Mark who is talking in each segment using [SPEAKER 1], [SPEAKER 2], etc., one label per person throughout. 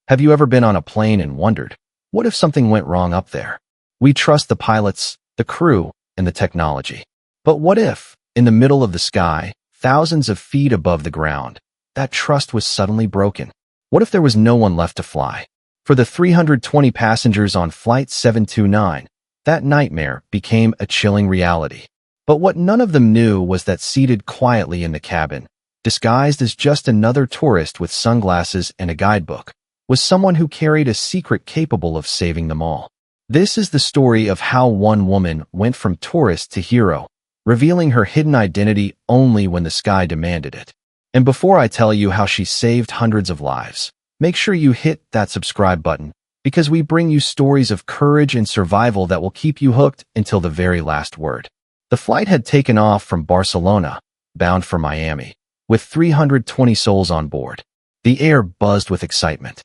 [SPEAKER 1] Have you ever been on a plane and wondered, what if something went wrong up there? We trust the pilots, the crew, and the technology. But what if, in the middle of the sky, thousands of feet above the ground, that trust was suddenly broken? What if there was no one left to fly? For the 320 passengers on Flight 729, that nightmare became a chilling reality. But what none of them knew was that seated quietly in the cabin, disguised as just another tourist with sunglasses and a guidebook, was someone who carried a secret capable of saving them all. This is the story of how one woman went from tourist to hero, revealing her hidden identity only when the sky demanded it. And before I tell you how she saved hundreds of lives, make sure you hit that subscribe button, because we bring you stories of courage and survival that will keep you hooked until the very last word. The flight had taken off from Barcelona, bound for Miami, with 320 souls on board. The air buzzed with excitement.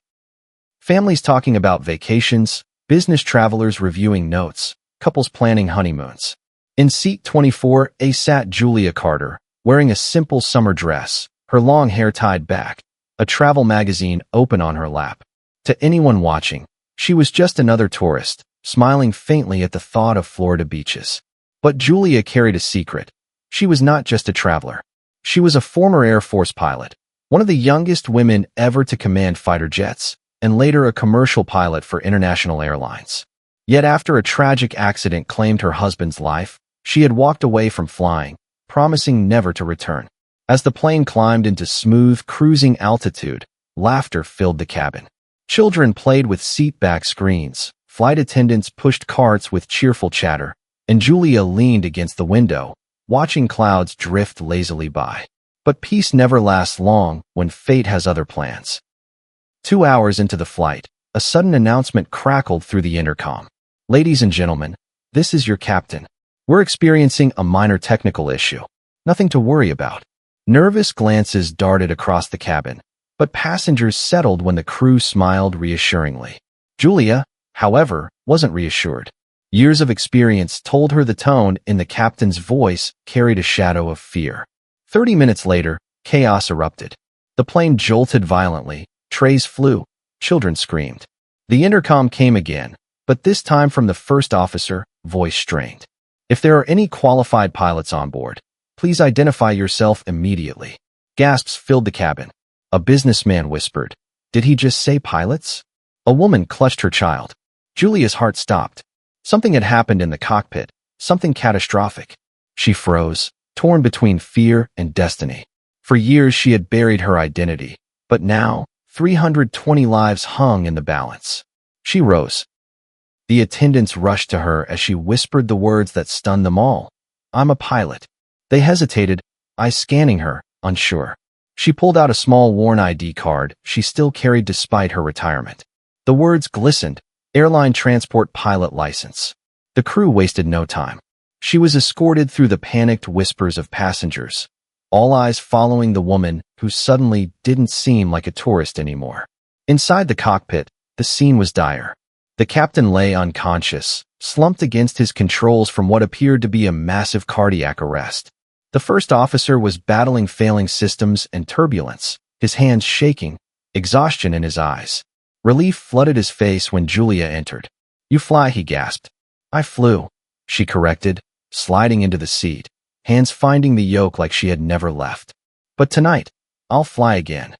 [SPEAKER 1] Families talking about vacations, business travelers reviewing notes, couples planning honeymoons. In seat 24, sat Julia Carter, wearing a simple summer dress, her long hair tied back, a travel magazine open on her lap. To anyone watching, she was just another tourist, smiling faintly at the thought of Florida beaches. But Julia carried a secret. She was not just a traveler. She was a former Air Force pilot, one of the youngest women ever to command fighter jets, and later a commercial pilot for international airlines. Yet after a tragic accident claimed her husband's life, she had walked away from flying, promising never to return. As the plane climbed into smooth, cruising altitude, laughter filled the cabin. Children played with seat-back screens, flight attendants pushed carts with cheerful chatter, and Julia leaned against the window, watching clouds drift lazily by. But peace never lasts long when fate has other plans. 2 hours into the flight, a sudden announcement crackled through the intercom. "Ladies and gentlemen, this is your captain. We're experiencing a minor technical issue. Nothing to worry about." Nervous glances darted across the cabin, but passengers settled when the crew smiled reassuringly. Julia, however, wasn't reassured. Years of experience told her the tone in the captain's voice carried a shadow of fear. 30 minutes later, chaos erupted. The plane jolted violently, trays flew, children screamed. The intercom came again, but this time from the first officer, voice strained. "If there are any qualified pilots on board, please identify yourself immediately." Gasps filled the cabin. A businessman whispered, "Did he just say pilots?" A woman clutched her child. Julia's heart stopped. Something had happened in the cockpit, something catastrophic. She froze, torn between fear and destiny. For years she had buried her identity, but now 320 lives hung in the balance. She rose. The attendants rushed to her as she whispered the words that stunned them all. "I'm a pilot." They hesitated, eyes scanning her, unsure. She pulled out a small worn ID card she still carried despite her retirement. The words glistened, "Airline Transport Pilot License." The crew wasted no time. She was escorted through the panicked whispers of passengers, all eyes following the woman who suddenly didn't seem like a tourist anymore. Inside the cockpit, the scene was dire. The captain lay unconscious, slumped against his controls from what appeared to be a massive cardiac arrest. The first officer was battling failing systems and turbulence, his hands shaking, exhaustion in his eyes. Relief flooded his face when Julia entered. "You fly," he gasped. "I flew," she corrected, sliding into the seat, hands finding the yoke like she had never left. "But tonight, I'll fly again."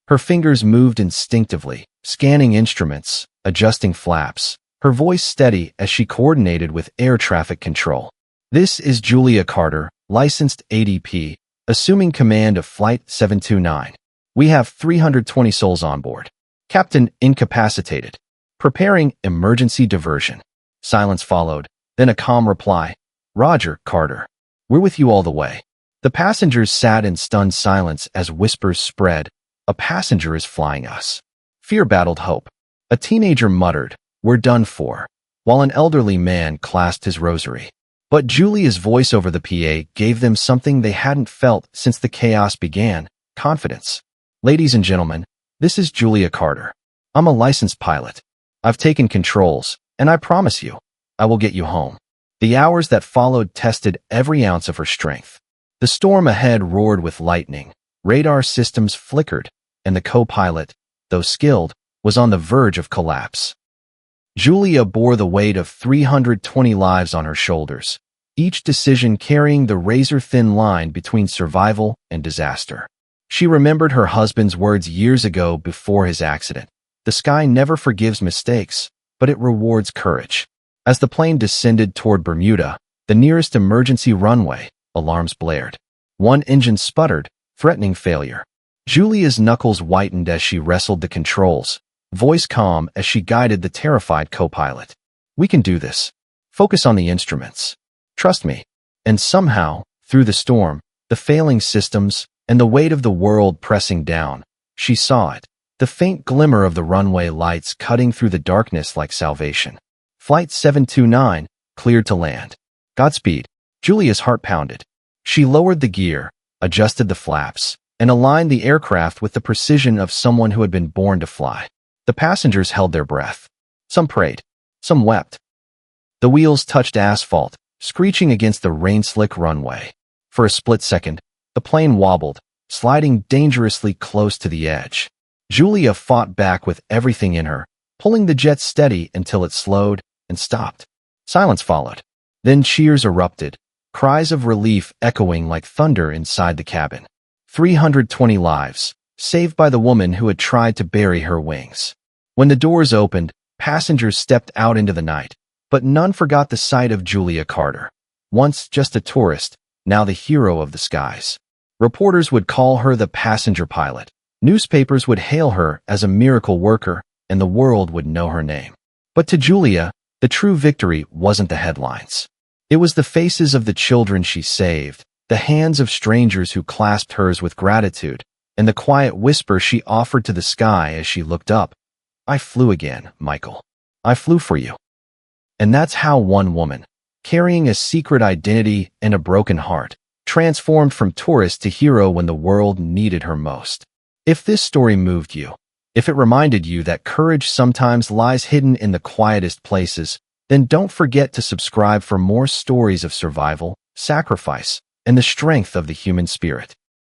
[SPEAKER 1] Her fingers moved instinctively, scanning instruments, adjusting flaps, her voice steady as she coordinated with air traffic control. "This is Julia Carter, licensed ADP, assuming command of Flight 729. We have 320 souls on board. Captain incapacitated. Preparing emergency diversion." Silence followed, then a calm reply. "Roger, Carter. We're with you all the way." The passengers sat in stunned silence as whispers spread. "A passenger is flying us." Fear battled hope. A teenager muttered, "We're done for," while an elderly man clasped his rosary. But Julia's voice over the PA gave them something they hadn't felt since the chaos began: confidence. "Ladies and gentlemen, this is Julia Carter. I'm a licensed pilot. I've taken controls, and I promise you, I will get you home." The hours that followed tested every ounce of her strength. The storm ahead roared with lightning, radar systems flickered, and the co-pilot, though skilled, was on the verge of collapse. Julia bore the weight of 320 lives on her shoulders, each decision carrying the razor-thin line between survival and disaster. She remembered her husband's words years ago before his accident. The sky never forgives mistakes, but it rewards courage. As the plane descended toward Bermuda, the nearest emergency runway, alarms blared. One engine sputtered, threatening failure. Julia's knuckles whitened as she wrestled the controls, voice calm as she guided the terrified co-pilot. "We can do this. Focus on the instruments. Trust me." And somehow, through the storm, the failing systems, and the weight of the world pressing down, she saw it, the faint glimmer of the runway lights cutting through the darkness like salvation. Flight 729, cleared to land. Godspeed. Julia's heart pounded. She lowered the gear, adjusted the flaps, and aligned the aircraft with the precision of someone who had been born to fly. The passengers held their breath. Some prayed. Some wept. The wheels touched asphalt, screeching against the rain-slick runway. For a split second, the plane wobbled, sliding dangerously close to the edge. Julia fought back with everything in her, pulling the jet steady until it slowed and stopped. Silence followed. Then cheers erupted, cries of relief echoing like thunder inside the cabin. 320 lives, saved by the woman who had tried to bury her wings. When the doors opened, passengers stepped out into the night, but none forgot the sight of Julia Carter. Once just a tourist, now the hero of the skies. Reporters would call her the passenger pilot. Newspapers would hail her as a miracle worker, and the world would know her name. But to Julia, the true victory wasn't the headlines. It was the faces of the children she saved, the hands of strangers who clasped hers with gratitude, and the quiet whisper she offered to the sky as she looked up. "I flew again, Michael. I flew for you." And that's how one woman, carrying a secret identity and a broken heart, transformed from tourist to hero when the world needed her most. If this story moved you, if it reminded you that courage sometimes lies hidden in the quietest places, then don't forget to subscribe for more stories of survival, sacrifice, and the strength of the human spirit.